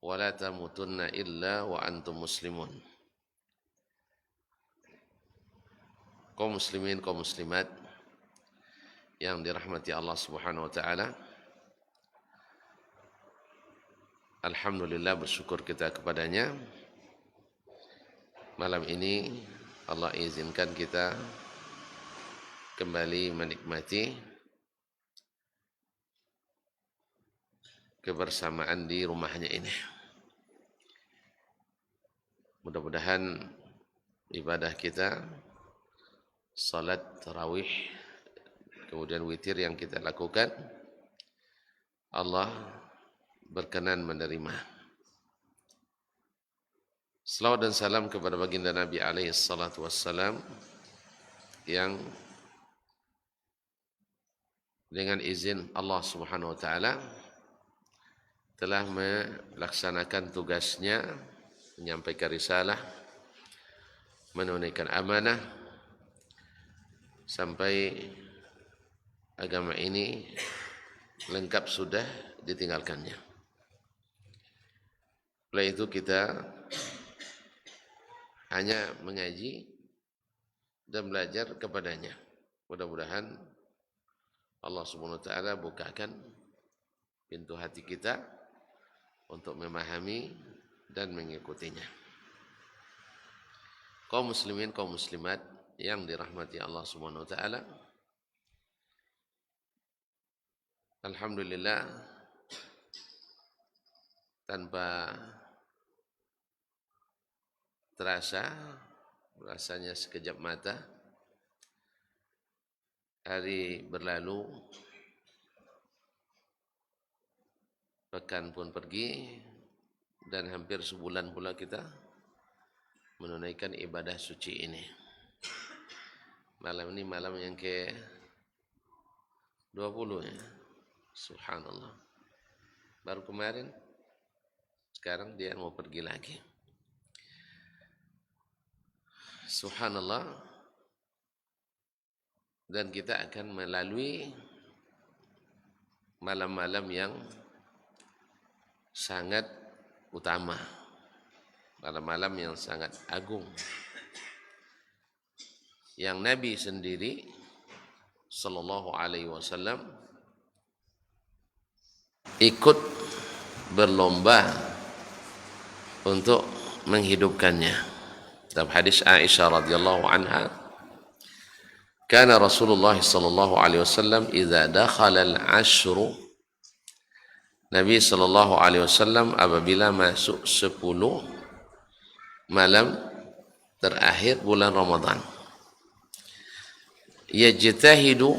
wa la tamutunna illa wa antum muslimun. Kaum muslimin, kaum muslimat yang dirahmati Allah Subhanahu wa taala. Alhamdulillah, bersyukur kita kepadanya. Malam ini Allah izinkan kita kembali menikmati kebersamaan di rumahnya ini. Mudah-mudahan ibadah kita, salat tarawih, kemudian witir yang kita lakukan, Allah berkenan menerima. Salawat dan salam kepada baginda Nabi alaihi salatu wassalam yang dengan izin Allah Subhanahu wa taala telah melaksanakan tugasnya, menyampaikan risalah, menunaikan amanah sampai agama ini lengkap sudah ditinggalkannya. Oleh itu kita hanya mengaji dan belajar kepadanya. Mudah-mudahan Allah Subhanahu wa taala bukakan pintu hati kita untuk memahami dan mengikutinya. Kaum muslimin, kaum muslimat yang dirahmati Allah Subhanahu wa taala. Alhamdulillah, tanpa terasa, rasanya sekejap mata, hari berlalu, pekan pun pergi, dan hampir sebulan pula kita menunaikan ibadah suci ini. Malam ini malam yang ke-20 ya. Subhanallah. Baru kemarin, sekarang dia mau pergi lagi. Subhanallah. Dan kita akan melalui malam-malam yang sangat utama, malam-malam yang sangat agung, yang Nabi sendiri sallallahu alaihi wasallam ikut berlomba untuk menghidupkannya. Dalam hadis Aisyah radhiyallahu anha, kana Rasulullah sallallahu alaihi wasallam idza dakhala al-ashru, Nabi sallallahu alaihi wasallam apabila masuk 10 malam terakhir bulan Ramadan, yajtahidu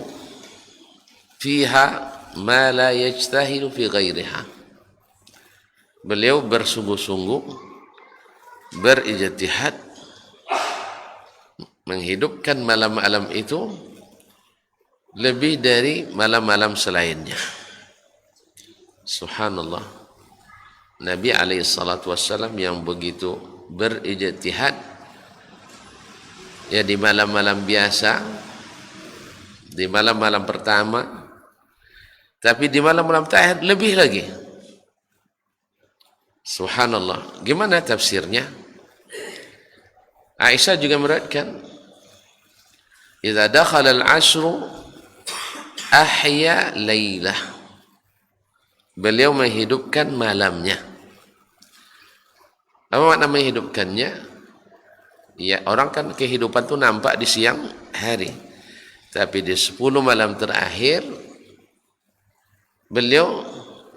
fiha ma la yajtahidu fi ghairiha. Beliau bersungguh-sungguh berijtihad menghidupkan malam-malam itu lebih dari malam-malam selainnya. Subhanallah. Nabi alaihi salatu wassalam yang begitu berijtihad ya di malam-malam biasa, di malam-malam pertama, tapi di malam-malam terakhir lebih lagi. Subhanallah. Gimana tafsirnya? Aisyah juga meriwayatkan, idza dakhala al-'ashru ahya lailah. Beliau menghidupkan malamnya. Apa makna menghidupkannya? Ya, orang kan kehidupan itu nampak di siang hari. Tapi di 10 malam terakhir beliau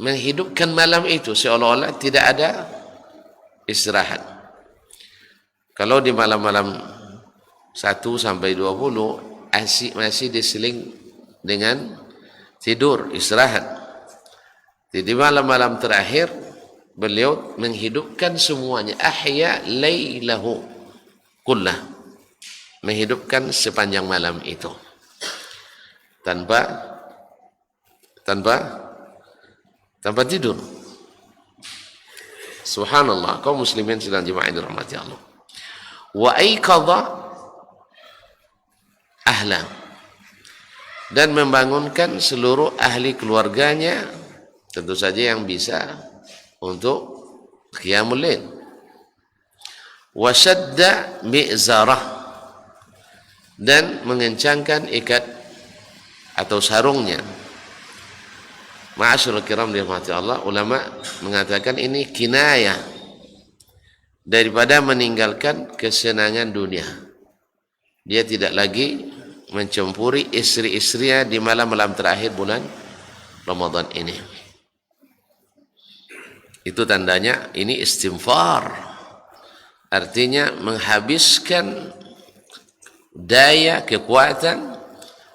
menghidupkan malam itu seolah-olah tidak ada istirahat. Kalau di malam-malam 1 sampai 20 masih diseling dengan tidur, istirahat. Jadi malam-malam terakhir beliau menghidupkan semuanya, ahya lailahu kullah, menghidupkan sepanjang malam itu tanpa tidur. Subhanallah. Kaum muslimin sedang jemaah dirahmati Allah. Wa aiqadha ahla, dan membangunkan seluruh ahli keluarganya, tentu saja yang bisa untuk qiyamul lail. Wa shadda mi'zarah, dan mengencangkan ikat atau sarungnya. Ma'asyiral kiram dirahmati Allah, ulama mengatakan ini kinayah daripada meninggalkan kesenangan dunia. Dia tidak lagi mencampuri istri-istrinya di malam-malam terakhir bulan Ramadan ini. Itu tandanya ini istighfar. Artinya menghabiskan daya, kekuatan,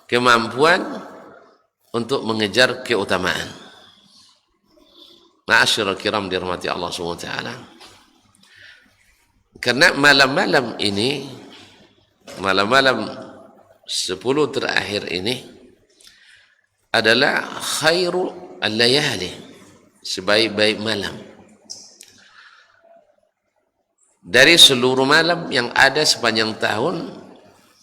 kemampuan untuk mengejar keutamaan. Ma'asyiral kiram dirahmati Allah Subhanahu wa taala. Karena malam-malam ini, malam-malam 10 terakhir ini adalah khairu al-layali, sebaik-baik malam. Dari seluruh malam yang ada sepanjang tahun,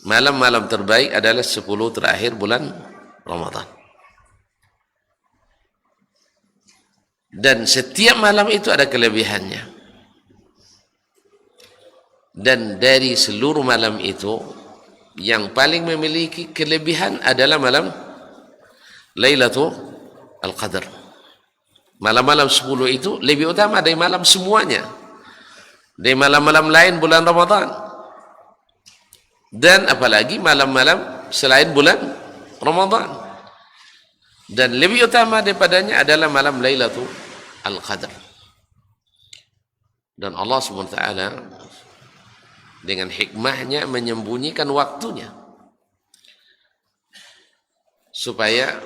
malam-malam terbaik adalah 10 terakhir bulan Ramadan. Dan setiap malam itu ada kelebihannya. Dan dari seluruh malam itu, yang paling memiliki kelebihan adalah malam Lailatul Qadar. Malam-malam 10 itu lebih utama dari malam semuanya, dari malam-malam lain bulan Ramadan. Dan apalagi malam-malam selain bulan Ramadan. Dan lebih utama daripadanya adalah malam Lailatul Qadar. Dan Allah SWT dengan hikmahnya menyembunyikan waktunya supaya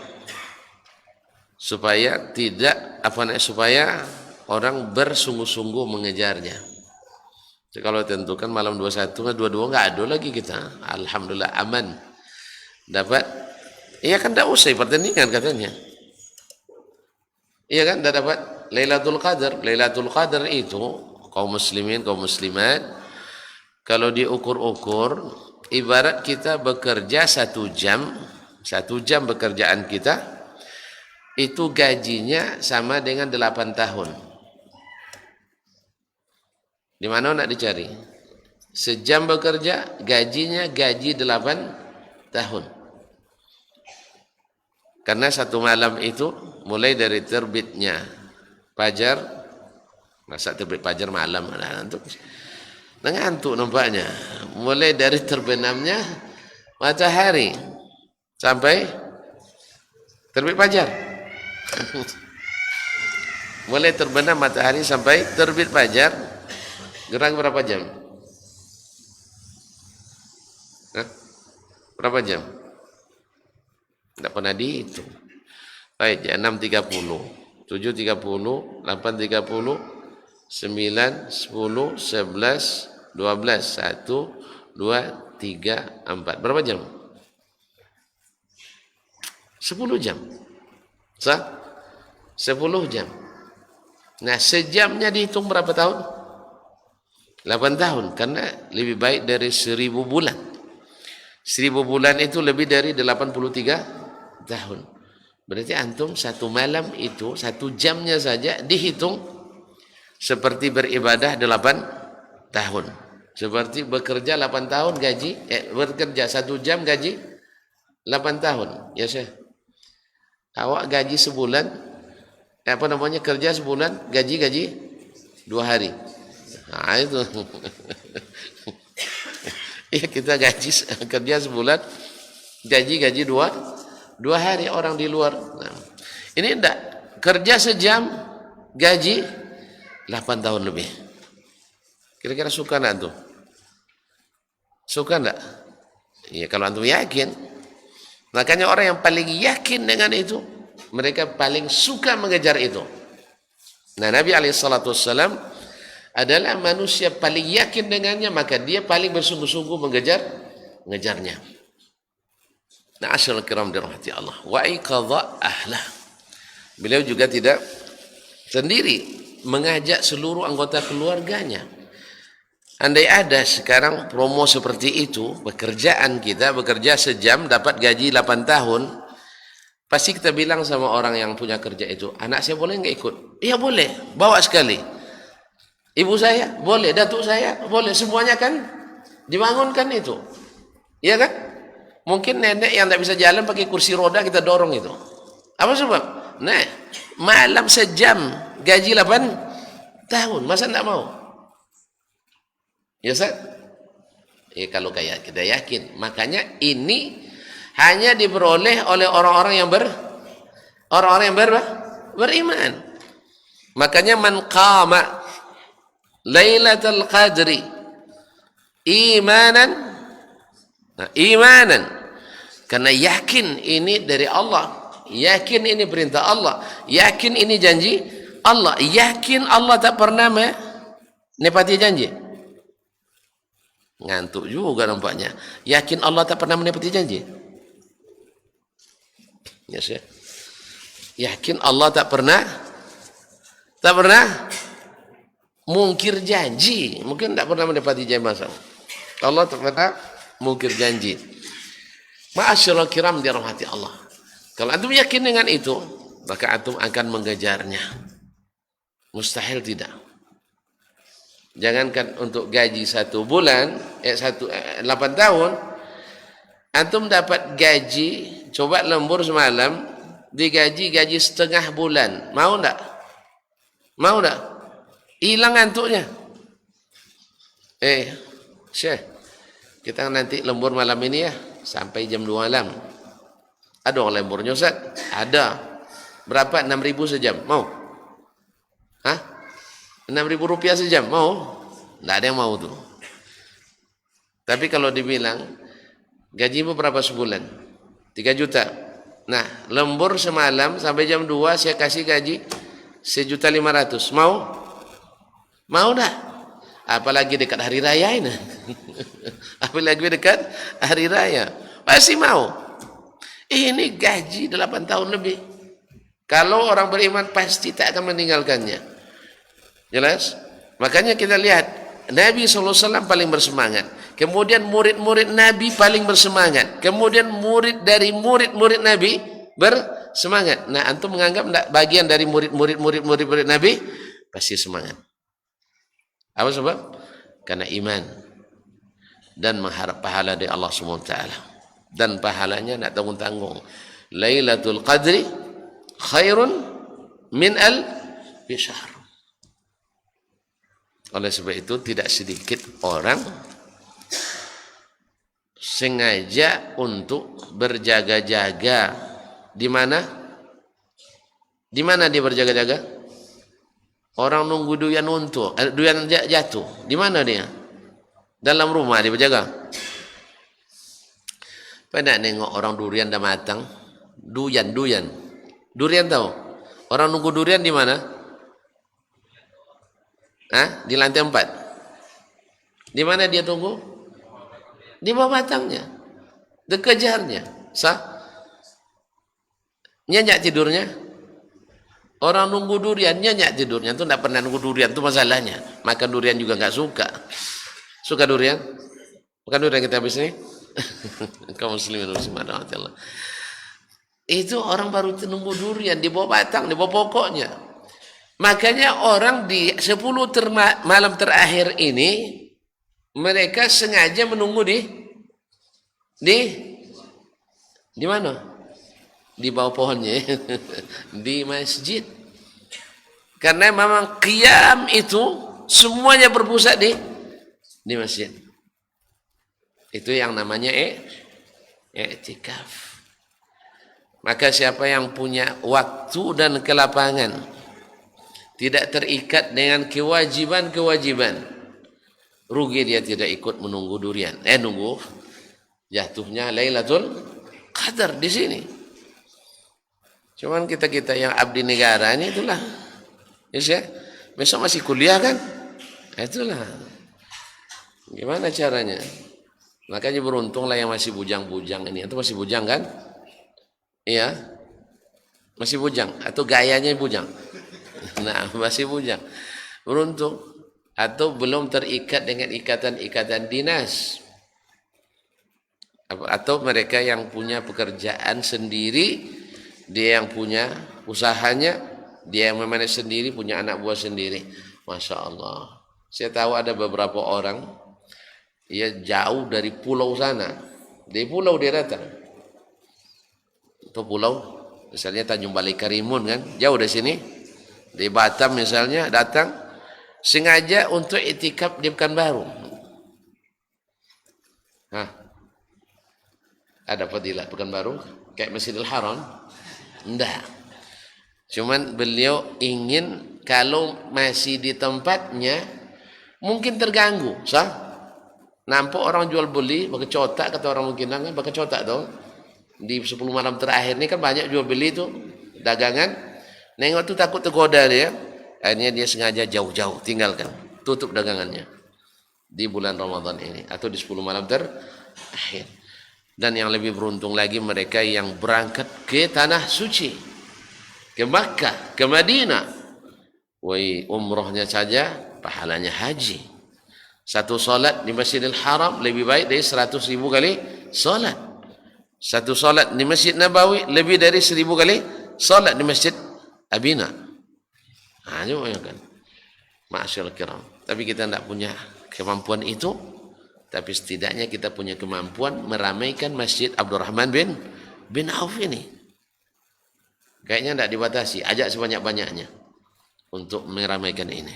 tidak supaya orang bersungguh-sungguh mengejarnya. Jadi kalau tentukan malam 21, 22 enggak ada lagi kita. Alhamdulillah aman. Dapat, iya kan enggak usah pertandingan katanya. Iya kan, enggak dapat Lailatul Qadar. Lailatul Qadar itu kaum muslimin, kaum muslimat, kalau diukur-ukur, ibarat kita bekerja 1 jam, 1 jam pekerjaan kita, itu gajinya sama dengan 8 tahun. Di mana nak dicari? Sejam bekerja, gajinya gaji 8 tahun. Karena 1 malam itu, mulai dari terbitnya fajar, masa terbit fajar malam, ngantuk nampaknya. Mulai dari terbenamnya matahari sampai terbit fajar. Mulai terbenam matahari sampai terbit fajar, gerak berapa jam? Hah? Berapa jam? Tidak pernah dihitung. Baik, 6.30, 7.30, 8.30, 9, 10, 11, 12, 1, 2, 3, 4. Berapa jam? 10 jam. Sah? 10 jam. Nah, sejamnya dihitung berapa tahun? 8 tahun. Karena lebih baik dari 1000 bulan. 1000 bulan itu lebih dari 83 tahun. Berarti antum 1 malam itu, 1 jamnya saja dihitung seperti beribadah 8 tahun. Seperti bekerja 8 tahun gaji, bekerja 1 jam gaji 8 tahun. Ya Syekh. Awak gaji sebulan, kerja sebulan, gaji 2 hari. Nah itu. Ya kita kerja sebulan, gaji 2 hari orang di luar. Nah, ini enggak, kerja sejam, gaji 8 tahun lebih. Kira-kira suka enggak antum? Suka enggak? Ya kalau antum yakin. Makanya orang yang paling yakin dengan itu, mereka paling suka mengejar itu. Nah, Nabi SAW adalah manusia paling yakin dengannya, maka dia paling bersungguh-sungguh mengejarnya. Nah, asyal kiram dirahmati Allah. Wa iqadha ahlah. Beliau juga tidak sendiri, mengajak seluruh anggota keluarganya. Andai ada sekarang promo seperti itu, pekerjaan kita bekerja sejam dapat gaji 8 tahun, pasti kita bilang sama orang yang punya kerja itu, anak saya boleh nggak ikut? Iya boleh, bawa sekali. Ibu saya boleh, datuk saya boleh, semuanya kan dibangunkan itu. Iya kan? Mungkin nenek yang tidak bisa jalan pakai kursi roda kita dorong itu. Apa sebab? Nah, malam sejam gaji 8 tahun, masa tidak mau? Ya Ustaz? Kalau kayak kita yakin, makanya ini hanya diperoleh oleh orang-orang yang beriman. Makanya man qama Lailatul Qadri imanan, karena yakin ini dari Allah, yakin ini perintah Allah, yakin ini janji Allah, yakin Allah tak pernah menepati janji. Ngantuk juga nampaknya. Yakin Allah tak pernah menepati janji. Yes, ya. Yakin Allah tak pernah mungkir janji. Mungkin tak pernah menepati janji masa. Allah tak pernah mungkir janji. Ma'asyiral kiram dirahmati Allah. Kalau antum yakin dengan itu, maka antum akan mengejarnya. Mustahil tidak. Jangankan untuk gaji 1 bulan, 8 tahun, antum dapat gaji, coba lembur semalam, digaji setengah bulan. Mau enggak? Mau enggak? Hilang ngantuknya. Syekh, kita nanti lembur malam ini ya, sampai jam 2 malam. Ada orang lemburnya Ustaz? Ada. Berapa? 6.000 sejam. Mau? Hah? 6.000 rupiah sejam. Mau? Tidak ada yang mau tuh. Tapi kalau dibilang, gajimu berapa sebulan? 3 juta. Nah, lembur semalam sampai jam 2 saya kasih gaji 1.500.000. Mau? Mau dah? Apalagi dekat hari raya ini. Apalagi dekat hari raya. Pasti mau. Ini gaji 8 tahun lebih. Kalau orang beriman pasti tak akan meninggalkannya. Jelas? Makanya kita lihat Nabi SAW paling bersemangat. Kemudian murid-murid Nabi paling bersemangat. Kemudian murid dari murid-murid Nabi bersemangat. Nah, antum menganggap enggak bagian dari murid-murid Nabi pasti semangat. Apa sebab? Karena iman dan mengharap pahala dari Allah SWT. Dan pahalanya nak tanggung-tanggung. Lailatul Qadri khairun min alfi syahr. Oleh sebab itu tidak sedikit orang sengaja untuk berjaga-jaga. Di mana? Di mana dia berjaga-jaga? Orang nunggu durian durian jatuh. Di mana dia? Dalam rumah dia berjaga. Pernah nengok orang durian dah matang? Durian tahu? Orang nunggu durian di mana? Di lantai 4. Di mana dia tunggu? Di bawah batangnya. Dikejarnya. Nyenyak tidurnya. Orang nunggu durian nyenyak tidurnya. Itu tidak pernah nunggu durian. Itu masalahnya. Makan durian juga nggak suka. Suka durian? Bukan durian kita habis ini? Kaum muslimin muslimat. Itu orang baru nunggu durian di bawah batang, di bawah pokoknya. Makanya orang di 10 malam terakhir ini mereka sengaja menunggu di mana? Di bawah pohonnya. Di masjid. Karena memang qiyam itu semuanya berpusat di masjid. Itu yang namanya i'tikaf. Maka siapa yang punya waktu dan kelapangan, tidak terikat dengan kewajiban-kewajiban, rugi dia tidak ikut menunggu durian. Nunggu jatuhnya Lailatul Qadar di sini. Cuman kita yang abdi negara ini itulah. Ya, besok masih kuliah kan? Itulah. Gimana caranya? Makanya beruntunglah yang masih bujang-bujang ini. Itu masih bujang kan? Iya. Masih bujang atau gayanya bujang? Nah, masih bujang. Beruntung. Atau belum terikat dengan ikatan-ikatan dinas. Atau mereka yang punya pekerjaan sendiri, dia yang punya usahanya, dia yang memanage sendiri, punya anak buah sendiri. Masya Allah. Saya tahu ada beberapa orang, ia jauh dari pulau sana. Di pulau dia datang. Itu pulau, misalnya Tanjung Balai Karimun kan, jauh dari sini. Di Batam misalnya datang, sengaja untuk itikaf di Pekanbaru. Hah, ada fadilah Pekanbaru kayak Masjidil Haram? Enggak. Cuman beliau ingin kalau masih di tempatnya mungkin terganggu, sah? Nampak orang jual beli, pakai cotak kata orang mungkin kan, pakai cotak dong. Di 10 malam terakhir ini kan banyak jual beli itu dagangan. Nengok tuh takut tergoda dia. Akhirnya dia sengaja jauh-jauh tinggalkan, tutup dagangannya di bulan Ramadan ini atau di 10 malam terakhir. Dan yang lebih beruntung lagi mereka yang berangkat ke tanah suci, ke Makkah, ke Madinah. Woi, umrohnya saja pahalanya haji. Satu solat di Masjidil Haram lebih baik dari 100.000 kali solat. Satu solat di Masjid Nabawi lebih dari 1.000 kali solat di Masjid Abina. Nah, coba kan. Ma'asyiral kiram. Tapi kita tidak punya kemampuan itu. Tapi setidaknya kita punya kemampuan meramaikan Masjid Abdurrahman bin Auf ini. Kayaknya tidak dibatasi, ajak sebanyak-banyaknya untuk meramaikan ini.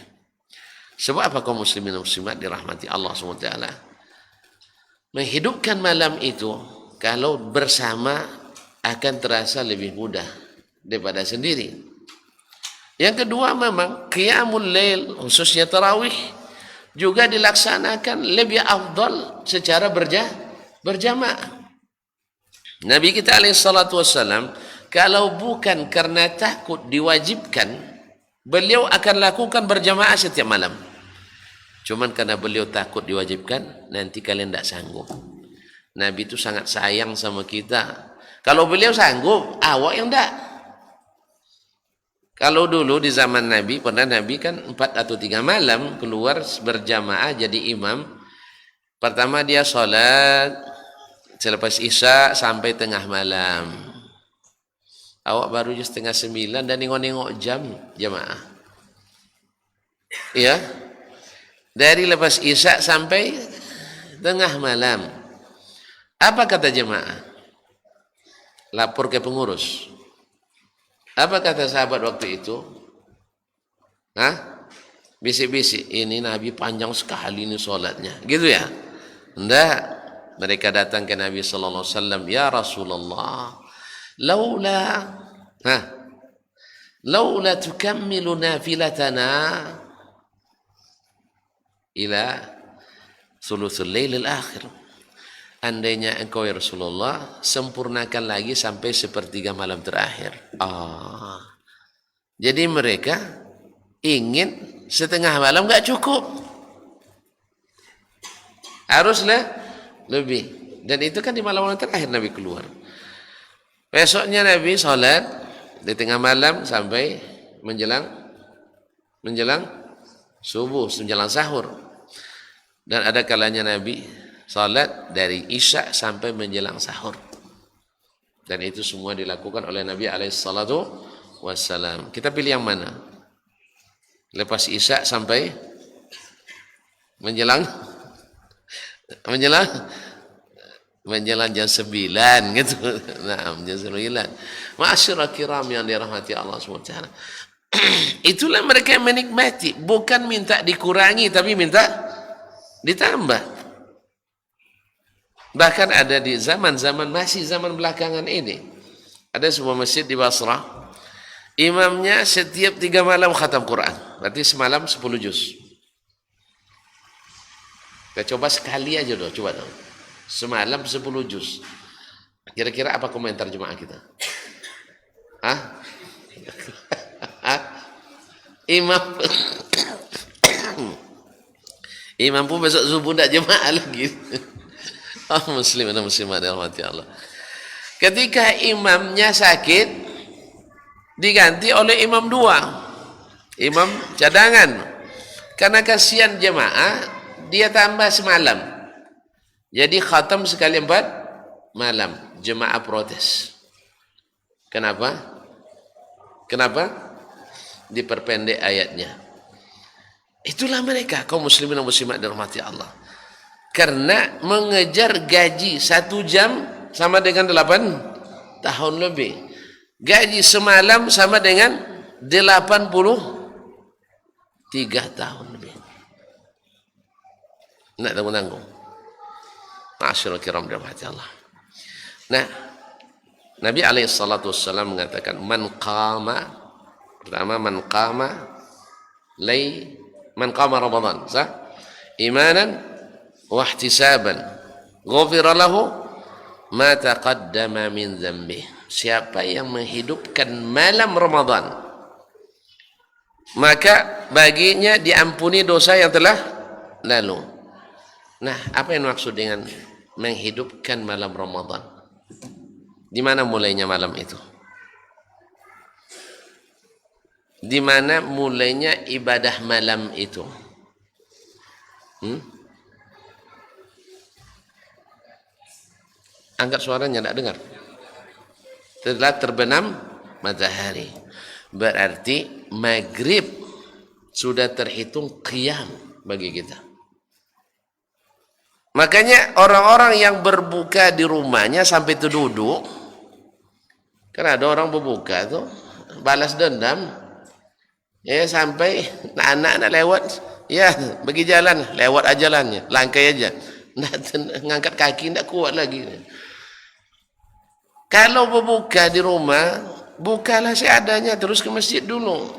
Sebab apa kaum muslimin dan muslimat dirahmati Allah SWT? Menghidupkan malam itu kalau bersama akan terasa lebih mudah daripada sendiri. Yang kedua memang qiyamul lail khususnya tarawih juga dilaksanakan lebih afdal secara berjamaah. Nabi kita alaihi salatu wassalam kalau bukan karena takut diwajibkan, beliau akan lakukan berjamaah setiap malam. Cuman karena beliau takut diwajibkan, nanti kalian tidak sanggup. Nabi itu sangat sayang sama kita. Kalau beliau sanggup, awak yang tidak. Kalau dulu di zaman Nabi, pernah Nabi kan 4 atau 3 malam keluar berjamaah jadi imam. Pertama dia sholat, selepas Isya sampai tengah malam. Awak baru jam 8:30 dan nengok-nengok jam jamaah. Ya, dari lepas Isya sampai tengah malam. Apa kata jemaah? Lapor ke pengurus. Apa kata sahabat waktu itu? Hah? Bisik-bisik, ini Nabi panjang sekali ini sholatnya. Gitu ya? Enggak. Mereka datang ke Nabi sallallahu alaihi wasallam, "Ya Rasulullah, laula tukammilu nafilatana ila thuluthul lailil akhir." Andainya engkau ya Rasulullah sempurnakan lagi sampai sepertiga malam terakhir. Jadi mereka ingin setengah malam enggak cukup. Haruslah lebih. Dan itu kan di malam-malam terakhir Nabi keluar. Besoknya Nabi sholat di tengah malam sampai menjelang subuh, menjelang sahur. Dan ada kalanya Nabi salat dari Isya sampai menjelang sahur. Dan itu semua dilakukan oleh Nabi alaihissalatu wassalam. Kita pilih yang mana? Lepas Isya sampai menjelang jam 9 gitu. Nah, jam 9. Ma'asyiral kiram yang dirahmati Allah SWT. Itulah mereka yang menikmati, bukan minta dikurangi tapi minta ditambah. Bahkan ada di zaman-zaman masih zaman belakangan ini, ada sebuah masjid di Basrah, imamnya setiap 3 malam khatam Quran, berarti semalam 10 juz. Kita coba sekali aja dong, coba dong, semalam 10 juz. Kira-kira apa komentar jemaah kita? Imam pun besok subuh tidak jemaah lagi. Muslim dan muslimah dirahmati Allah. Ketika imamnya sakit, diganti oleh imam 2, imam cadangan. Karena kasihan jemaah, dia tambah semalam. Jadi khatam sekali 4 malam. Jemaah protes. Kenapa? Diperpendek ayatnya. Itulah mereka kaum muslimin dan muslimat dirahmati Allah. Karena mengejar gaji 1 jam sama dengan 8 tahun lebih. Gaji semalam sama dengan 83 tahun lebih. Nak tanggung-tanggung. Ma'asyiral kiram dirahmati Allah. Nah, Nabi SAW mengatakan man qama Ramadan sah? Imanan wa ihtisaban ghufira lahu ma taqaddama min dhanbih. Siapa yang menghidupkan malam Ramadan, maka baginya diampuni dosa yang telah lalu. Nah, apa yang maksud dengan menghidupkan malam Ramadan? Di mana mulainya malam itu? Di mana mulainya ibadah malam itu? Angkat suaranya, tidak dengar. Setelah terbenam matahari, berarti maghrib sudah terhitung qiyam bagi kita. Makanya orang-orang yang berbuka di rumahnya sampai itu duduk, kan ada orang berbuka tuh balas dendam, ya sampai anak-anak lewat, ya bagi jalan, lewat aja jalannya, langkai aja, ngangkat kaki tidak kuat lagi. Kalau berbuka di rumah, bukalah seadanya, terus ke masjid dulu,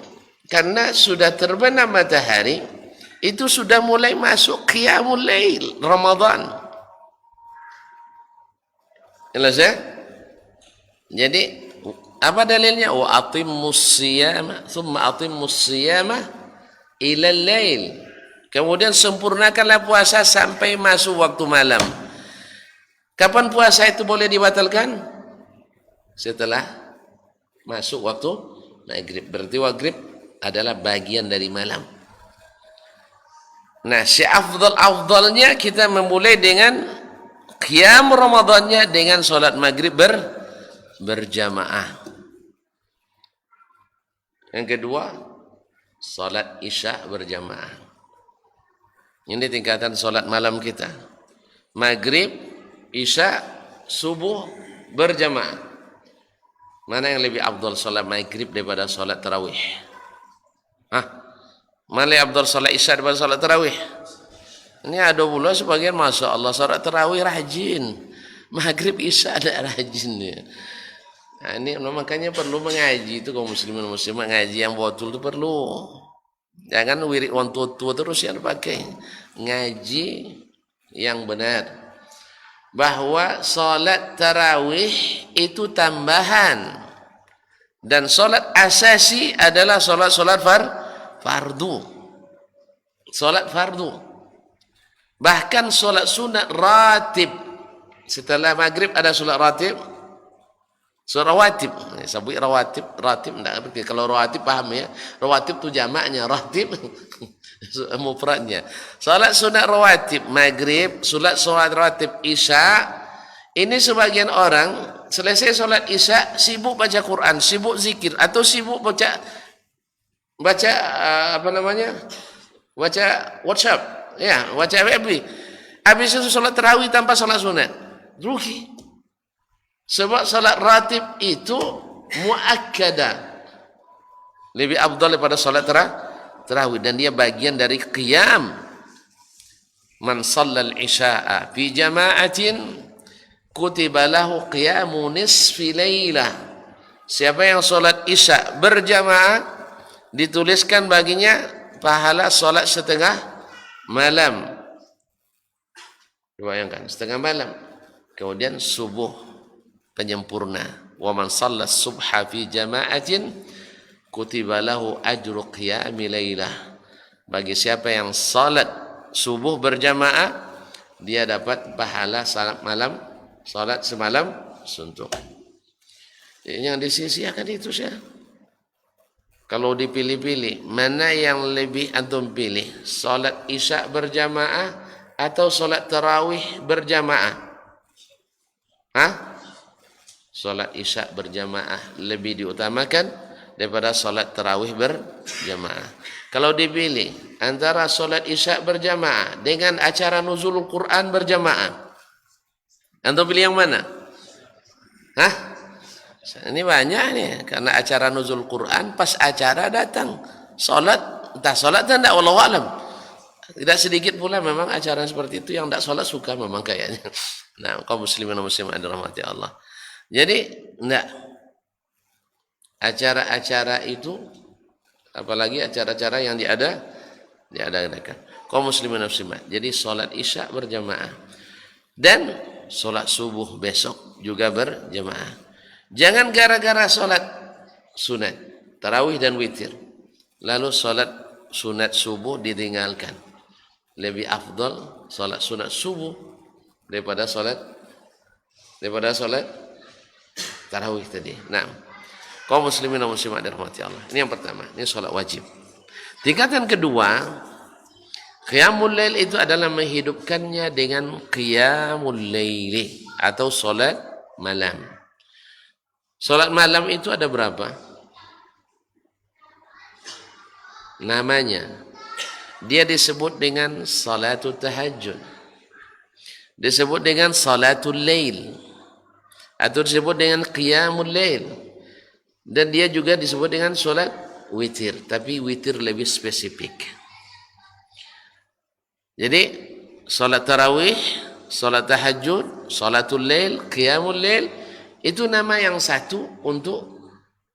karena sudah terbenam matahari. Itu sudah mulai masuk qiyamul lail Ramadan. Jelas ya? Jadi apa dalilnya? Wa atimmus siyama thumma atimmus siyama ila lail. Kemudian sempurnakanlah puasa sampai masuk waktu malam. Kapan puasa itu boleh dibatalkan? Setelah masuk waktu maghrib. Berarti maghrib adalah bagian dari malam. Nah, seafdal-afdalnya kita memulai dengan qiyam Ramadannya dengan solat maghrib berjamaah. Yang kedua, solat isya berjamaah. Ini tingkatan solat malam kita. Maghrib, isya, subuh berjamaah. Mana yang lebih afdal, solat maghrib daripada solat tarawih? Mana yang afdal, solat isya daripada solat tarawih? Ini ada pula sebagian, masya Allah, solat tarawih rajin, maghrib isya ada rajin ya. Nah, ini makanya perlu mengaji itu kaum muslimin muslimat, ngaji yang betul itu perlu. Jangan wirid orang tua terus yang pakai. Ngaji yang benar. Bahwa solat tarawih itu tambahan, dan solat asasi adalah solat fardu. Solat fardu. Bahkan solat sunat ratib. Setelah maghrib ada solat ratib. Solat rawatib. Sebut rawatib. Ratib tidak. Kalau rawatib paham ya. Rawatib itu jamaknya. Ratib mufradnya. Solat sunat rawatib maghrib. Solat rawatib isya. Ini sebagian orang selesai solat isya sibuk baca Quran, sibuk zikir, atau sibuk baca apa namanya, baca WhatsApp, ya baca FB. Habis itu solat tarawih tanpa solat sunat, rugi. Sebab solat ratib itu muakkadah, lebih afdal daripada solat tarawih, dan dia bagian dari qiyam. Man shallal isya'a fi jama'atin kutiba lahu qiyamu nisfi lailah. Siapa yang solat isya berjamaah, dituliskan baginya pahala solat setengah malam. Bayangkan, setengah malam. Kemudian subuh penyempurna. Wa man shalla subha fi jama'atin kutiba lahu ajru qiyami lailah. Bagi siapa yang salat subuh berjamaah, dia dapat pahala salat malam, salat semalam suntuk. Yang disia-siakan itu saya. Kalau dipilih-pilih, mana yang lebih antum pilih? Salat isya berjamaah atau salat tarawih berjamaah? Salat isya berjamaah lebih diutamakan daripada solat tarawih berjamaah. Kalau dipilih antara solat isya berjamaah dengan acara nuzul Quran berjamaah, antum pilih yang mana? Hah? Ini banyak nih, karena acara nuzul Quran pas acara datang solat, entah solat atau tidak, wallahu alam. Tidak sedikit pula memang acara seperti itu yang tidak solat suka memang kayaknya. Nah, kaum muslimin dan muslimat dirahmati Allah. Jadi enggak, acara-acara itu, apalagi acara-acara yang diadakan kaum muslimin dan muslimat. Jadi solat isya berjamaah dan solat subuh besok juga berjamaah. Jangan gara-gara solat sunat tarawih dan witir lalu solat sunat subuh ditinggalkan. Lebih afdal solat sunat subuh daripada solat tarawih tadi. Nah, kaum muslimin dan muslimat dirahmati Allah. Ini yang pertama, ini solat wajib. Tingkatan kedua, qiyamul lail itu adalah menghidupkannya dengan qiyamul laili atau solat malam. Solat malam itu ada berapa? Namanya. Dia disebut dengan salatul tahajud. Disebut dengan salatul lail. Atau disebut dengan qiyamul lail. Dan dia juga disebut dengan solat witir. Tapi witir lebih spesifik. Jadi, solat tarawih, solat tahajud, salatul lail, qiyamul lail, itu nama yang satu untuk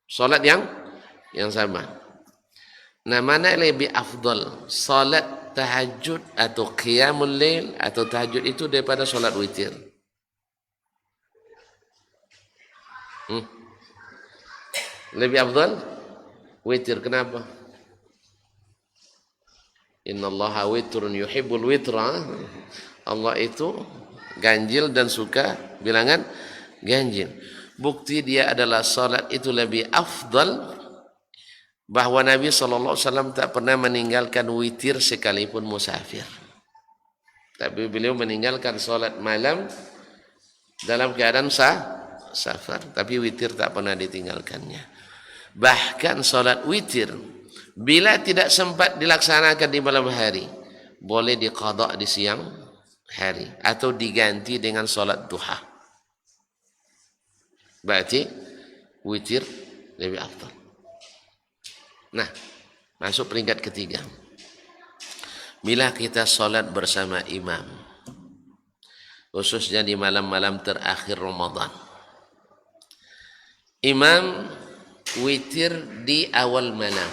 solat yang sama. Nah, mana lebih afdal? Salat tahajud atau qiyamul lail atau tahajud itu daripada solat witir? Lebih afdal witir. Kenapa? Innallaha witrun yuhibbul witra. Allah itu ganjil dan suka bilangan ganjil. Bukti dia adalah salat itu lebih afdal, bahwa Nabi SAW tak pernah meninggalkan witir sekalipun musafir. Tapi beliau meninggalkan solat malam dalam keadaan safar. Tapi witir tak pernah ditinggalkannya. Bahkan solat witir, bila tidak sempat dilaksanakan di malam hari, boleh diqadha di siang hari. Atau diganti dengan solat duha. Berarti witir lebih afdal. Nah, masuk peringkat ketiga. Bila kita solat bersama imam, khususnya di malam-malam terakhir Ramadan, imam witir di awal malam,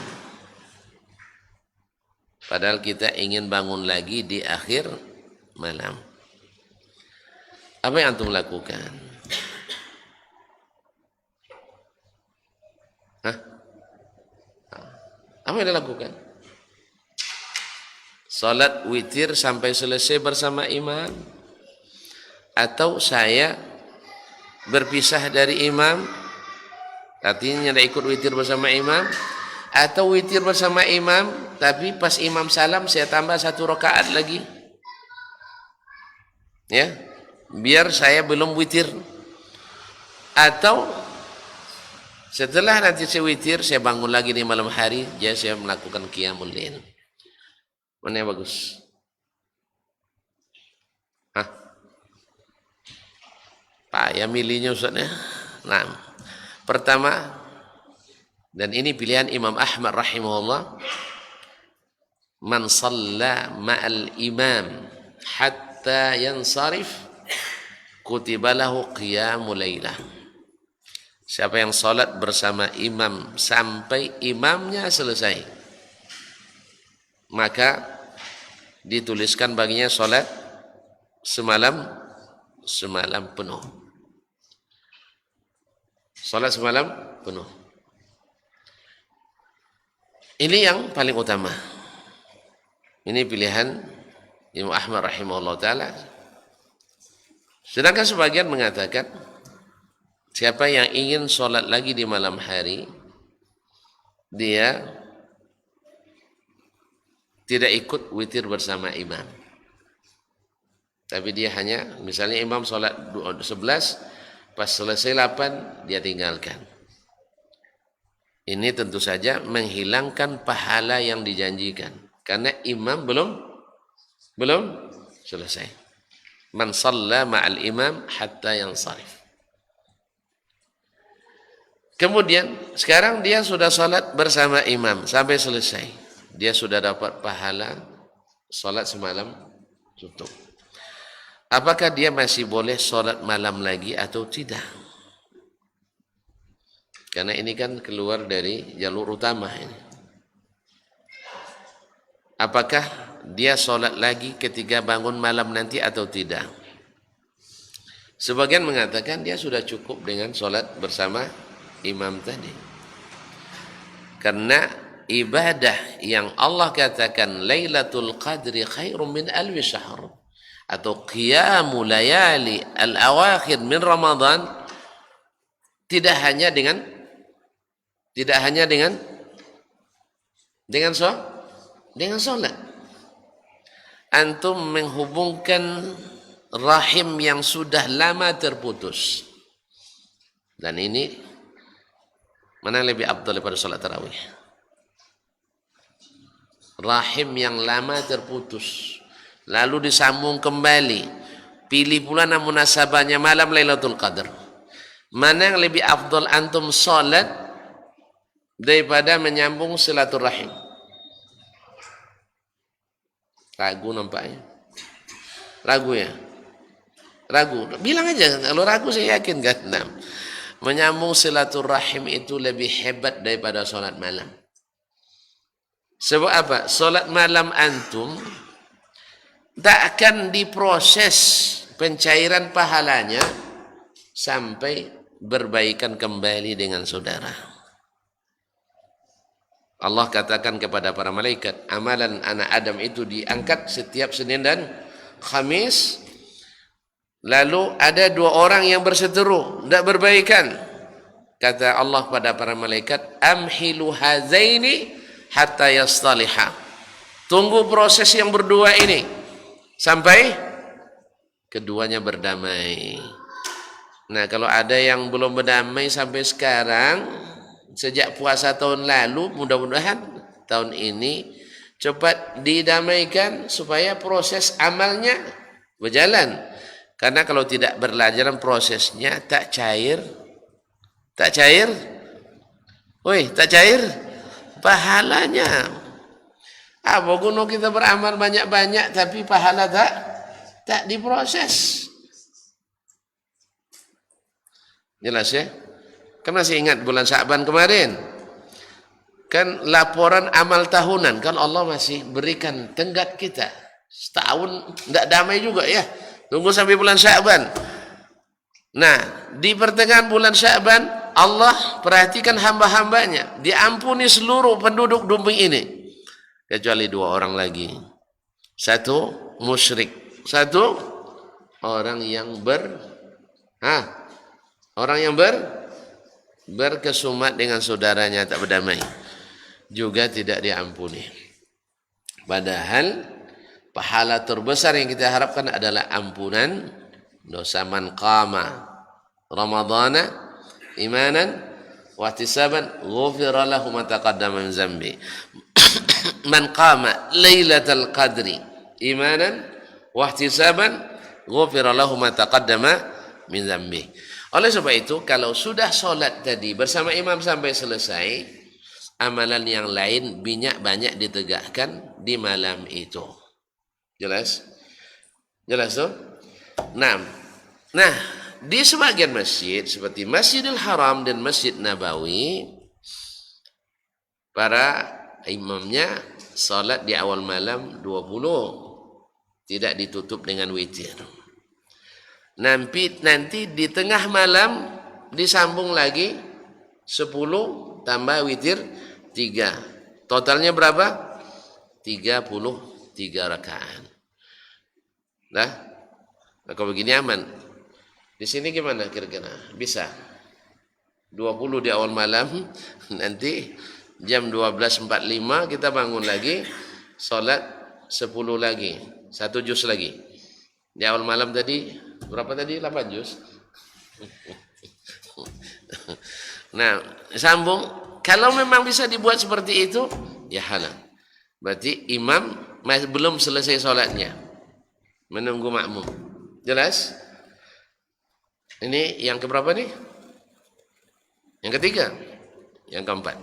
padahal kita ingin bangun lagi di akhir malam. Apa yang antum lakukan? Apa yang dilakukan? Salat witir sampai selesai bersama imam, atau saya berpisah dari imam, artinya tidak ikut witir bersama imam, atau witir bersama imam tapi pas imam salam saya tambah 1 rakaat lagi, ya, biar saya belum witir. Atau setelah nanti saya witir, saya bangun lagi di malam hari, jadi saya melakukan qiyamul lail. Mana yang bagus? Pak, ya milihnya Ustaznya. Nah, pertama, dan ini pilihan Imam Ahmad rahimahullah, man shalla ma'al imam hatta yansarif kutiba lahu qiyamul lailah. Siapa yang salat bersama imam sampai imamnya selesai, maka dituliskan baginya salat semalam penuh. Salat semalam penuh. Ini yang paling utama. Ini pilihan Imam Ahmad rahimahullah ta'ala. Sedangkan sebagian mengatakan, siapa yang ingin sholat lagi di malam hari, dia tidak ikut witir bersama imam. Tapi dia hanya, misalnya imam sholat 11, pas selesai 8, dia tinggalkan. Ini tentu saja menghilangkan pahala yang dijanjikan. Karena imam belum selesai. Man shalla ma'al imam hatta yansarif. Kemudian sekarang dia sudah salat bersama imam sampai selesai. Dia sudah dapat pahala salat semalam tutup. Apakah dia masih boleh salat malam lagi atau tidak? Karena ini kan keluar dari jalur utama ini. Apakah dia sholat lagi ketika bangun malam nanti atau tidak? Sebagian mengatakan dia sudah cukup dengan sholat bersama imam tadi. Karena ibadah yang Allah katakan Lailatul Qadri khairum min alfi syahr atau qiyamul layali al-awakhir min Ramadan tidak hanya dengan sholat. Antum menghubungkan rahim yang sudah lama terputus. Dan ini mana lebih afdal daripada sholat tarawih? Rahim yang lama terputus, lalu disambung kembali. Pilih pula munasabahnya malam Lailatul Qadar. Mana yang lebih afdal antum sholat daripada menyambung silaturahim? Ragu nampaknya. Ragu ya? Ragu. Bilang aja, kalau ragu saya yakin kan. Nah, menyambung silaturahim itu lebih hebat daripada sholat malam. Sebab apa? Sholat malam antum tak akan diproses pencairan pahalanya sampai berbaikan kembali dengan saudara. Allah katakan kepada para malaikat, amalan anak Adam itu diangkat setiap Senin dan Khamis. Lalu ada 2 orang yang berseteru, tidak berbaikan. Kata Allah pada para malaikat, amhilu hazaini hatta yastaliha. Tunggu proses yang berdua ini sampai keduanya berdamai. Nah, kalau ada yang belum berdamai sampai sekarang, sejak puasa tahun lalu, mudah-mudahan tahun ini cepat didamaikan supaya proses amalnya berjalan. Karena kalau tidak berjalan prosesnya tak cair pahalanya. Apa guna kita beramal banyak-banyak tapi pahala tak diproses. Jelas ya? Kan masih ingat bulan Sya'ban kemarin? Kan laporan amal tahunan, kan Allah masih berikan tenggat kita. Setahun enggak damai juga ya. Tunggu sampai bulan Sya'ban. Nah, di pertengahan bulan Sya'ban Allah perhatikan hamba-hambanya, diampuni seluruh penduduk bumi ini kecuali 2 orang lagi. Satu musyrik, satu orang yang berkesumat dengan saudaranya tak berdamai, juga tidak diampuni. Padahal pahala terbesar yang kita harapkan adalah ampunan dosa. Man qama ramadhana imanan wa ihtisaban ghufira lahu ma taqaddama min dzambi. Man qama lailatal qadri imanan wa ihtisaban ghufira lahu ma taqaddama min dzambi. Oleh sebab itu, kalau sudah sholat tadi bersama imam sampai selesai, amalan yang lain banyak ditegakkan di malam itu. Jelas? Jelas tuh? Nah, di sebagian masjid seperti Masjidil Haram dan Masjid Nabawi, para imamnya salat di awal malam 20, tidak ditutup dengan witir. Nanti di tengah malam disambung lagi 10 tambah witir 3. Totalnya berapa? 33 rakaat. Nah, kalau begini aman. Di sini gimana kira-kira? Bisa 20 di awal malam, nanti jam 12.45 kita bangun lagi, sholat 10 lagi, 1 juz lagi. Di awal malam tadi berapa tadi? 8 juz. Nah, sambung Kalau memang bisa dibuat seperti itu, ya halal. Berarti imam belum selesai sholatnya, menunggu makmum. Jelas? Ini yang keberapa nih? Yang ketiga, yang keempat.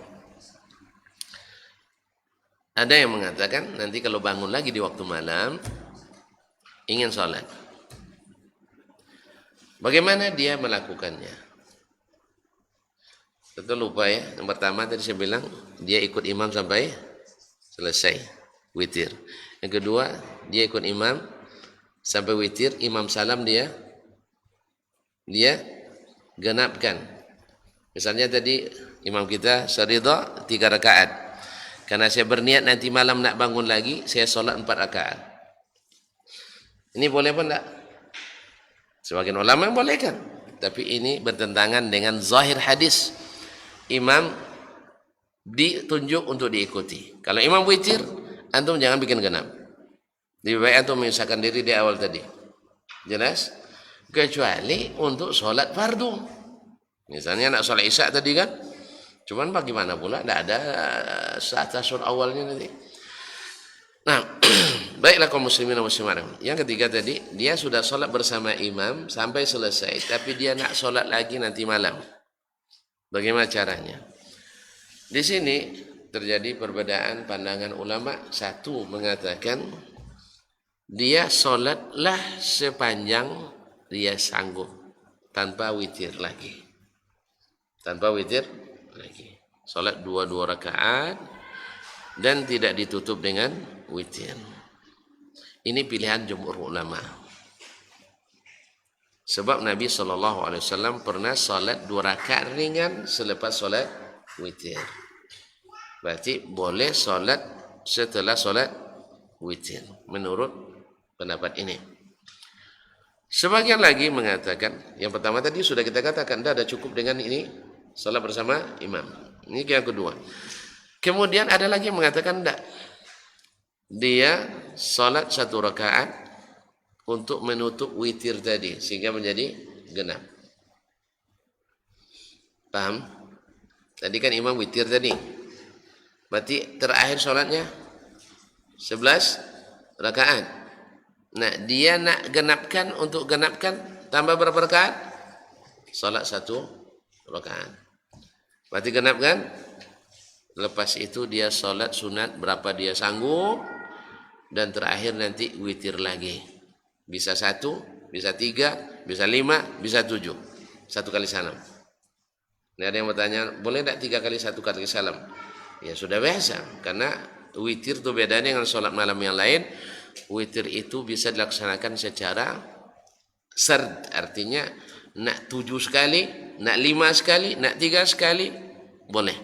Ada yang mengatakan nanti kalau bangun lagi di waktu malam, ingin sholat. Bagaimana dia melakukannya? Tentu lupa ya. Yang pertama tadi saya bilang, dia ikut imam sampai selesai witir. Yang kedua, dia ikut imam sampai witir, imam salam dia genapkan. Misalnya tadi imam kita seridha 3 rakaat. Karena saya berniat nanti malam nak bangun lagi, saya solat 4 rakaat. Ini boleh apa enggak? Sebagian ulama bolehkan. Tapi ini bertentangan dengan zahir hadis. Imam ditunjuk untuk diikuti. Kalau imam witir, antum jangan bikin genap. Lebih baik antum menyusahkan diri di awal tadi. Jelas? Kecuali untuk solat fardu. Misalnya nak solat isya tadi kan, cuman bagaimana pula tidak ada saat tasawuf awalnya nanti. Nah, baiklah kaum muslimin dan muslimat. Yang ketiga tadi, dia sudah solat bersama imam sampai selesai, tapi dia nak solat lagi nanti malam. Bagaimana caranya? Di sini terjadi perbedaan pandangan ulama. Satu mengatakan dia solatlah sepanjang dia sanggup tanpa witir lagi. Tanpa witir lagi. Solat 2 rakaat dan tidak ditutup dengan witir. Ini pilihan jumhur ulama. Sebab Nabi SAW pernah salat 2 rakaat ringan selepas salat witir. Berarti boleh salat setelah salat witir menurut pendapat ini. Sebagian lagi mengatakan, yang pertama tadi sudah kita katakan, dah ada cukup dengan ini salat bersama imam. Ini yang kedua. Kemudian ada lagi yang mengatakan tidak. Dia salat 1 rakaat untuk menutup witir tadi sehingga menjadi genap. Paham? Tadi kan imam witir tadi. Berarti terakhir salatnya 11 rakaat. Nah, dia nak genapkan, untuk genapkan tambah berapa rakaat? Salat 1 rakaat. Berarti genapkan. Lepas itu dia salat sunat berapa dia sanggup, dan terakhir nanti witir lagi. Bisa 1, bisa 3, bisa 5, bisa 7. 1 kali salam. Ini ada yang bertanya, boleh tidak 3 kali 1 kali salam? Ya sudah biasa, karena witir itu bedanya dengan sholat malam yang lain. Witir itu bisa dilaksanakan secara sard, artinya nak 7 sekali, nak 5 sekali, nak 3 sekali, boleh.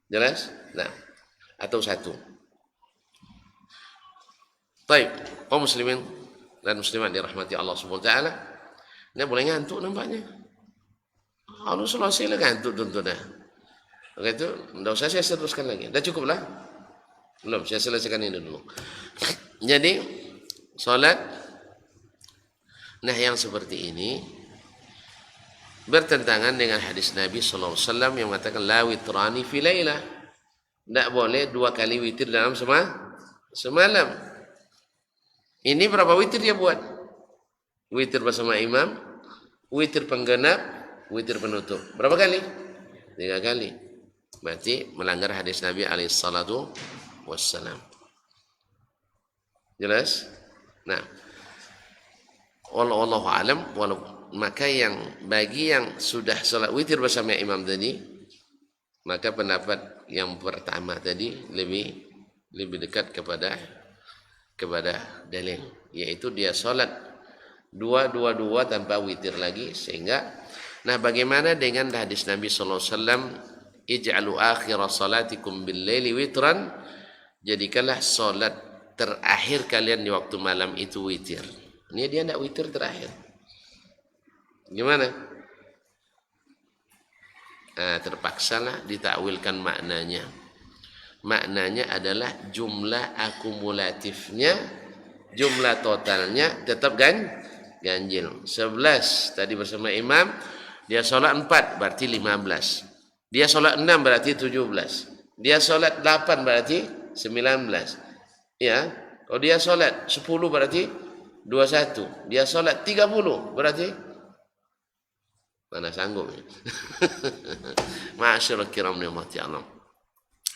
Jelas? Nah, atau 1. Baik, kaum muslimin dan muslimat dirahmati Allah Subhanahu wa taala. Dia boleh ngantuk nampaknya. Harus selesai lah ngantuk tentu dah. Oke itu, tidak usah saya teruskan lagi. Dah cukup lah. Belum, saya selesaikan ini dulu. Jadi, salat nah yang seperti ini bertentangan dengan hadis Nabi sallallahu alaihi wasallam yang mengatakan la witrani fi lailah. Tidak boleh 2 kali witir dalam semalam. Ini berapa witir dia buat? Witir bersama imam, witir penggenap, witir penutup. Berapa kali? 3 kali. Berarti melanggar hadis Nabi alaihi salatu wassalam. Jelas? Nah, wallahu alam, maka bagi yang sudah salat witir bersama imam tadi, maka pendapat yang pertama tadi lebih dekat kepada dalil, yaitu dia salat 2 tanpa witir lagi. Sehingga nah bagaimana dengan hadis Nabi sallallahu alaihi wasallam, ij'alu akhir salatikum bil laili witran, jadikanlah salat terakhir kalian di waktu malam itu witir. Ini dia tidak witir terakhir. Gimana? Nah, terpaksalah ditakwilkan maknanya. Maknanya adalah jumlah akumulatifnya, jumlah totalnya tetap ganjil. 11 tadi bersama imam, dia sholat 4, berarti 15. Dia solat 6 berarti 17. Dia solat 8 berarti 19. Ya. Kalau dia solat 10 berarti 21. Dia solat 30 berarti mana sanggup. Ma'asyiral kiram rahmati Allah.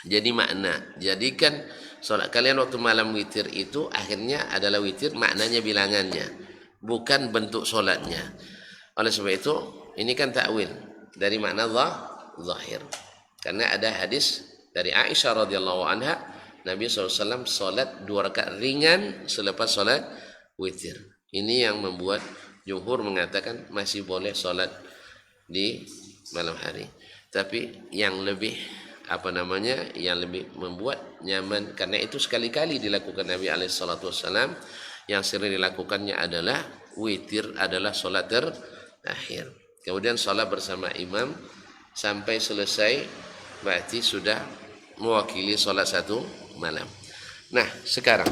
Jadi makna, jadikan solat kalian waktu malam witir itu akhirnya adalah witir, maknanya bilangannya, bukan bentuk solatnya. Oleh sebab itu, ini kan takwil dari makna zahir. Karena ada hadis dari Aisyah radhiyallahu anha, Nabi SAW solat 2 rakaat ringan selepas solat witir. Ini yang membuat jumhur mengatakan masih boleh solat di malam hari. Tapi yang lebih yang lebih membuat nyaman, karena itu sekali-kali dilakukan Nabi SAW, yang sering dilakukannya adalah witir adalah solat terakhir. Kemudian solat bersama imam sampai selesai, berarti sudah mewakili solat satu malam. Nah, sekarang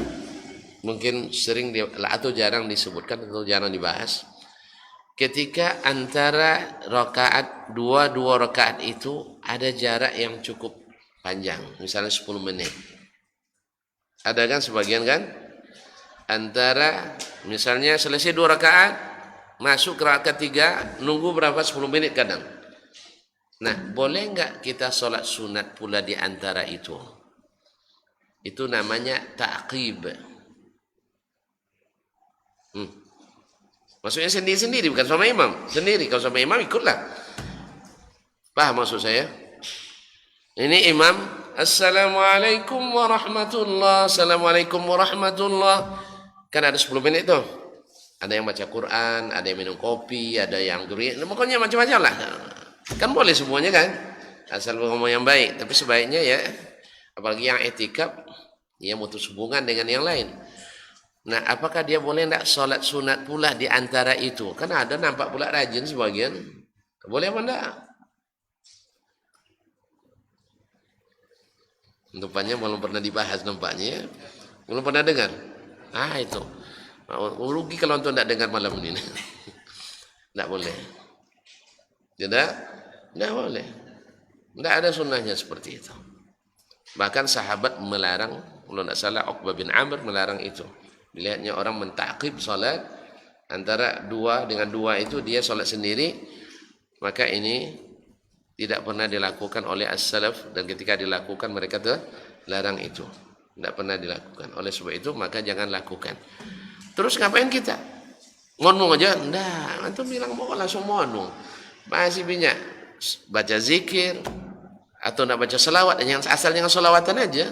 mungkin sering atau jarang disebutkan atau jarang dibahas, ketika antara rakaat dua rakaat itu ada jarak yang cukup panjang, misalnya 10 menit. Ada kan sebagian kan? Antara misalnya selesai 2 rakaat, masuk ke rakaat 3, nunggu berapa? 10 menit kadang. Nah, boleh enggak kita sholat sunat pula di antara itu? Itu namanya ta'qib. Maksudnya sendiri-sendiri, bukan sama imam. Sendiri, kalau sama imam ikutlah. Paham maksud saya? Ini imam, Assalamualaikum warahmatullah, Assalamualaikum warahmatullah. Kan ada 10 menit tuh. Ada yang baca Quran, ada yang minum kopi, ada yang gurih. Pokoknya macam-macam lah. Kan boleh semuanya kan? Asal ngomong yang baik. Tapi sebaiknya ya, apalagi yang etikaf, dia mutus hubungan dengan yang lain. Nah, apakah dia boleh tidak sholat sunat pula di antara itu? Kan ada nampak pula rajin sebagian. Boleh apa tidak? Nampaknya belum pernah dibahas nampaknya. Belum pernah dengar. Itu. Rugi kalau untuk tidak dengar malam ini. Tidak boleh. Tidak boleh. Tidak ada sunnahnya seperti itu. Bahkan sahabat melarang, kalau tidak salah Uqbah bin Amr melarang itu. Dilihatnya orang mentakib salat antara 2 dengan 2 itu dia salat sendiri, maka ini tidak pernah dilakukan oleh as-salaf, dan ketika dilakukan mereka terlarang itu. Tidak pernah dilakukan. Oleh sebab itu maka jangan lakukan. Terus ngapain kita? Ngonong aja? Enggak, antum bilang mau langsung ngonong. Masih banyak baca zikir atau nak baca selawat, yang asal jangan selawatan aja.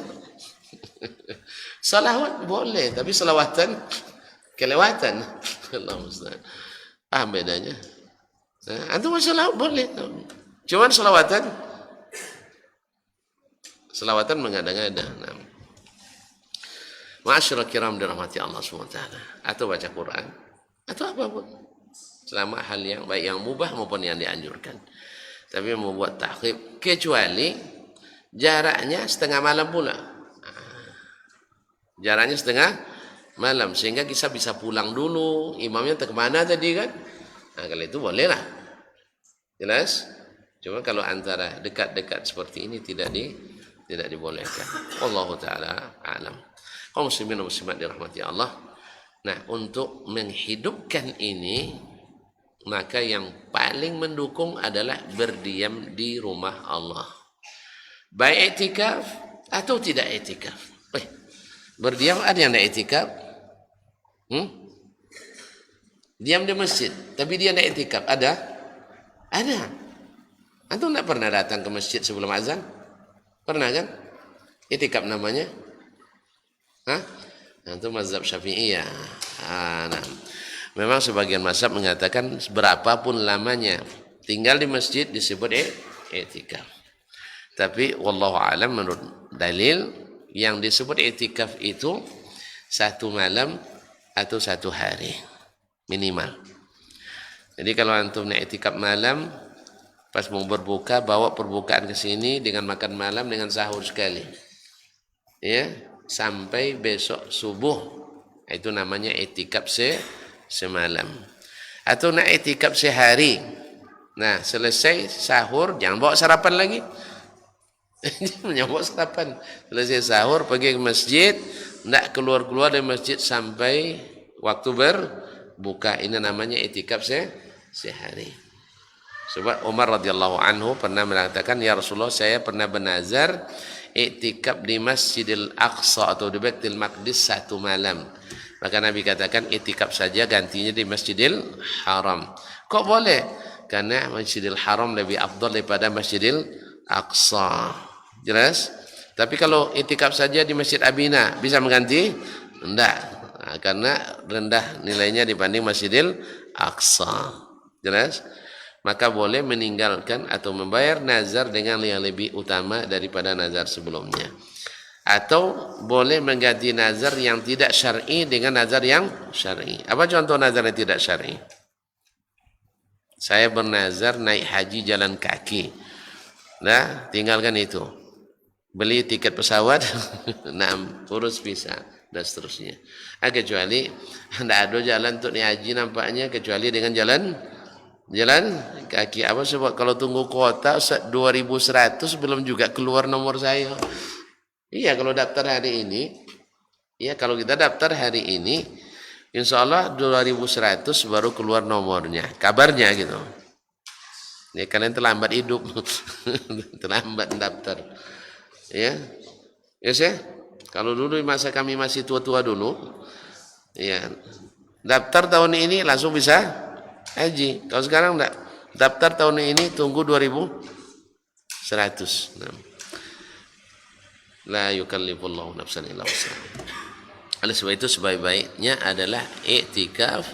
Salawat boleh, tapi selawatan kelewatan. Allah musta'an. Paham bedanya? Antum selawat boleh, cuman selawatan mengada-ngada. Ma'asyiral kiram dirahmati Allah SWT, atau baca Quran atau apapun, selama hal yang baik, yang mubah maupun yang dianjurkan. Tapi membuat takhib, kecuali jaraknya setengah malam pula. Jaraknya setengah malam, sehingga kita bisa pulang dulu. Imamnya ke mana tadi kan? Nah, kalau itu boleh lah. Jelas? Cuma kalau antara dekat-dekat seperti ini tidak dibolehkan. Wallahu taala alam. Kaum muslimin dan muslimat dirahmati Allah. Nah, untuk menghidupkan ini, maka yang paling mendukung adalah berdiam di rumah Allah. Baik iktikaf atau tidak iktikaf. Berdiam ada yang tidak iktikaf. Diam di masjid, tapi dia tidak iktikaf. Ada. Antum tidak pernah datang ke masjid sebelum azan? Pernah kan? Iktikaf namanya. Antum mazhab Syafi'iyah. Nah. Memang sebagian mazhab mengatakan berapapun lamanya tinggal di masjid disebut iktikaf. Tapi wallahu alam, menurut dalil yang disebut iktikaf itu 1 malam atau 1 hari minimal. Jadi kalau antum nak iktikaf malam, pas mau berbuka bawa perbukaan ke sini dengan makan malam dengan sahur sekali. Ya, sampai besok subuh. Itu namanya iktikaf semalam. Atau nak iktikaf sehari. Nah, selesai sahur jangan bawa sarapan lagi. Jangan bawa sarapan. Selesai sahur pergi ke masjid, tidak keluar-keluar dari masjid sampai waktu berbuka. Ini namanya itikaf sehari. Sebab Umar radhiyallahu anhu pernah mengatakan, ya Rasulullah, saya pernah bernazar iktikaf di Masjidil Aqsa atau di Baitul Maqdis 1 malam. Maka Nabi katakan iktikaf saja, gantinya di Masjidil Haram. Kok boleh? Karena Masjidil Haram lebih afdal daripada Masjidil Aqsa. Jelas? Tapi kalau iktikaf saja di Masjid Abina bisa mengganti? Tidak. Nah, karena rendah nilainya dibanding Masjidil Aqsa. Jelas? Maka boleh meninggalkan atau membayar nazar dengan yang lebih utama daripada nazar sebelumnya. Atau boleh mengganti nazar yang tidak syar'i dengan nazar yang syar'i. Apa contoh nazar yang tidak syar'i? Saya bernazar naik haji jalan kaki. Nah, tinggalkan itu. Beli tiket pesawat, urus visa dan seterusnya. Kecuali tidak ada jalan untuk naik haji nampaknya kecuali dengan jalan kaki. Apa sebab kalau tunggu kuota 2100 belum juga keluar nomor saya. Iya, kalau daftar hari ini, kalau kita daftar hari ini, insya Allah 2100 baru keluar nomornya, kabarnya gitu. Ya, kalian terlambat hidup, terlambat daftar. Ya, kalau dulu masa kami masih tua-tua dulu, ya daftar tahun ini langsung bisa haji. Kalau sekarang enggak, daftar tahun ini tunggu 2100. La yukallifullahu nafsan illa wus'aha. Oleh sebab itu sebaik-baiknya adalah iktikaf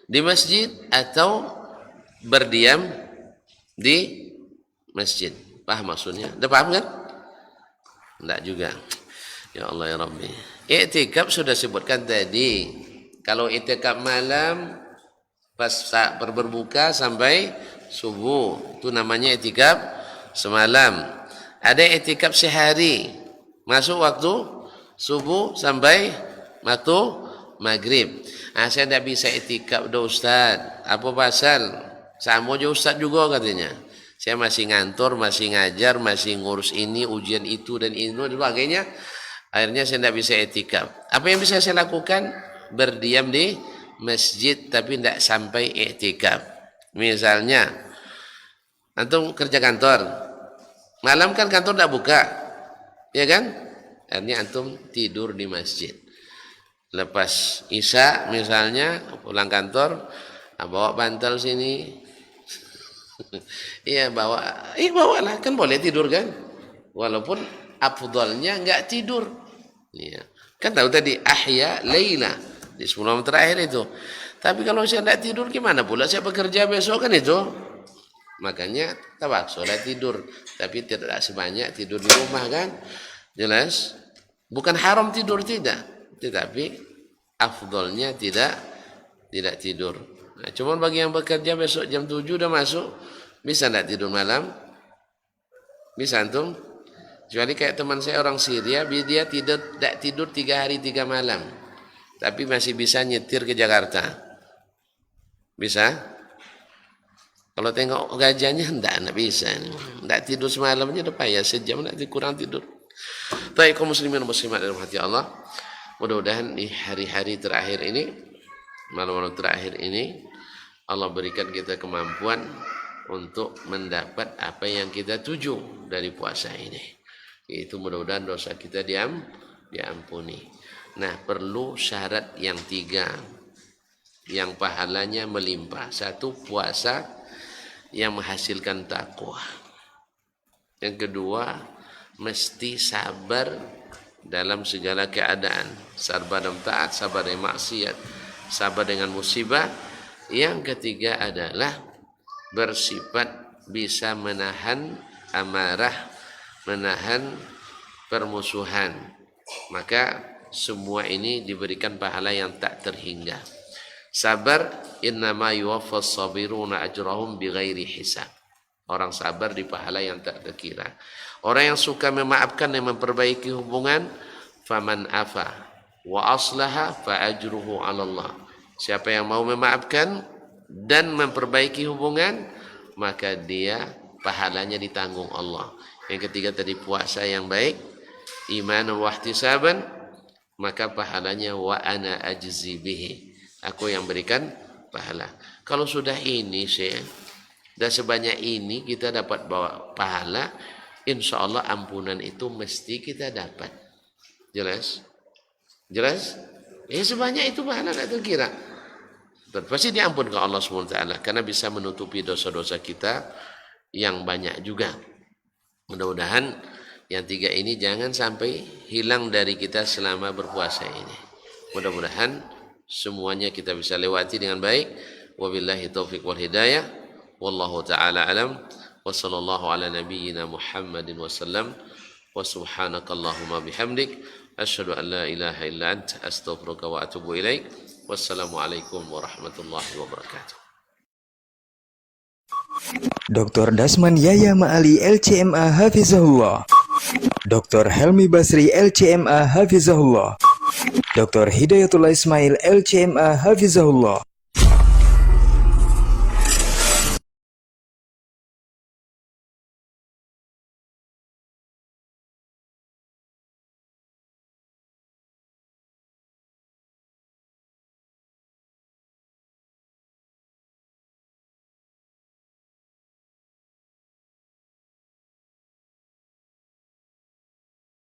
di masjid atau berdiam di masjid. Paham maksudnya? Udah paham kan? Enggak juga. Ya Allah ya Rabbi. Iktikaf sudah sebutkan tadi. Kalau iktikaf malam pas saat berbuka sampai subuh, itu namanya iktikaf semalam. Ada iktikaf sehari, masuk waktu subuh sampai waktu maghrib. Saya tidak bisa iktikaf dah Ustaz. Apa pasal? Sama aja Ustaz juga katanya. Saya masih ngantor, masih ngajar, masih ngurus ini, ujian itu dan ini dan sebagainya. Akhirnya saya tidak bisa iktikaf. Apa yang bisa saya lakukan? Berdiam di masjid tapi tidak sampai iktikaf. Misalnya, antum kerja kantor, malam kan kantor tidak buka, ya kan? Akhirnya antum tidur di masjid. Lepas isya misalnya pulang kantor, bawa bantal sini. Iya bawalah, kan boleh tidur kan? Walaupun afdalnya enggak tidur. Iya. Kan tahu tadi ahya laila di 10 malam terakhir itu. Tapi kalau saya enggak tidur gimana pula saya bekerja besok kan itu? Makanya tawaksolah tidur, tapi tidak sebanyak tidur di rumah kan? Jelas? Bukan haram tidur tidak, tetapi afdalnya tidak tidur. Nah, cuma bagi yang bekerja besok jam 7 udah masuk, bisa enggak tidur malam? Bisa antum? Kecuali kayak teman saya orang Syria, dia tidak tidur 3 hari 3 malam. Tapi masih bisa nyetir ke Jakarta. Bisa? Kalau tengok gajahnya enggak bisa. Enggak tidur semalamnya udah payah sejam enggak kurang tidur. Baik kaum muslimin dan muslimat dalam hati Allah. Mudah-mudahan di hari-hari terakhir ini, malam-malam terakhir ini, Allah berikan kita kemampuan untuk mendapat apa yang kita tuju dari puasa ini. Itu mudah-mudahan dosa kita diampuni. Nah, perlu syarat yang 3 yang pahalanya melimpah. 1, puasa yang menghasilkan takwa. Yang kedua, mesti sabar dalam segala keadaan. Sabar dalam taat, sabar dari maksiat, sabar dengan musibah. Yang ketiga adalah bersifat bisa menahan amarah, menahan permusuhan. Maka semua ini diberikan pahala yang tak terhingga. Sabar, innama yuwaffas sabiruna ajrahum bighairi hisab. Orang sabar di pahala yang tak terkira. Orang yang suka memaafkan dan memperbaiki hubungan, faman afa wa aslaha fa ajruhu 'ala Allah. Siapa yang mau memaafkan dan memperbaiki hubungan, maka dia pahalanya ditanggung Allah. Yang ketiga tadi puasa yang baik, iman wa ihtisaban, maka pahalanya wa ana ajzi bihi, aku yang berikan pahala. Kalau sudah ini dan sebanyak ini kita dapat bawa pahala, insya Allah ampunan itu mesti kita dapat. Jelas? Jelas? Sebanyak itu pahala tak terkira. Pasti diampunkan Allah SWT karena bisa menutupi dosa-dosa kita yang banyak juga. Mudah-mudahan yang tiga ini jangan sampai hilang dari kita selama berpuasa ini. Mudah-mudahan semuanya kita bisa lewati dengan baik. Wabillahi taufiq wal hidayah. Wallahu ta'ala alam. Wa sallallahu ala nabiyyina Muhammadin wa sallam. Wa subhanakallahumma bihamdik. Asyhadu an la ilaha illa anta astaghfiruka wa atubu ilaik. Wassalamualaikum warahmatullahi wabarakatuh. Dr. Dasman Yaya Ma'ali LCMA Hafizahullah, Dr. Helmi Basri LCMA Hafizahullah, Dr. Hidayatullah Ismail LCMA Hafizahullah,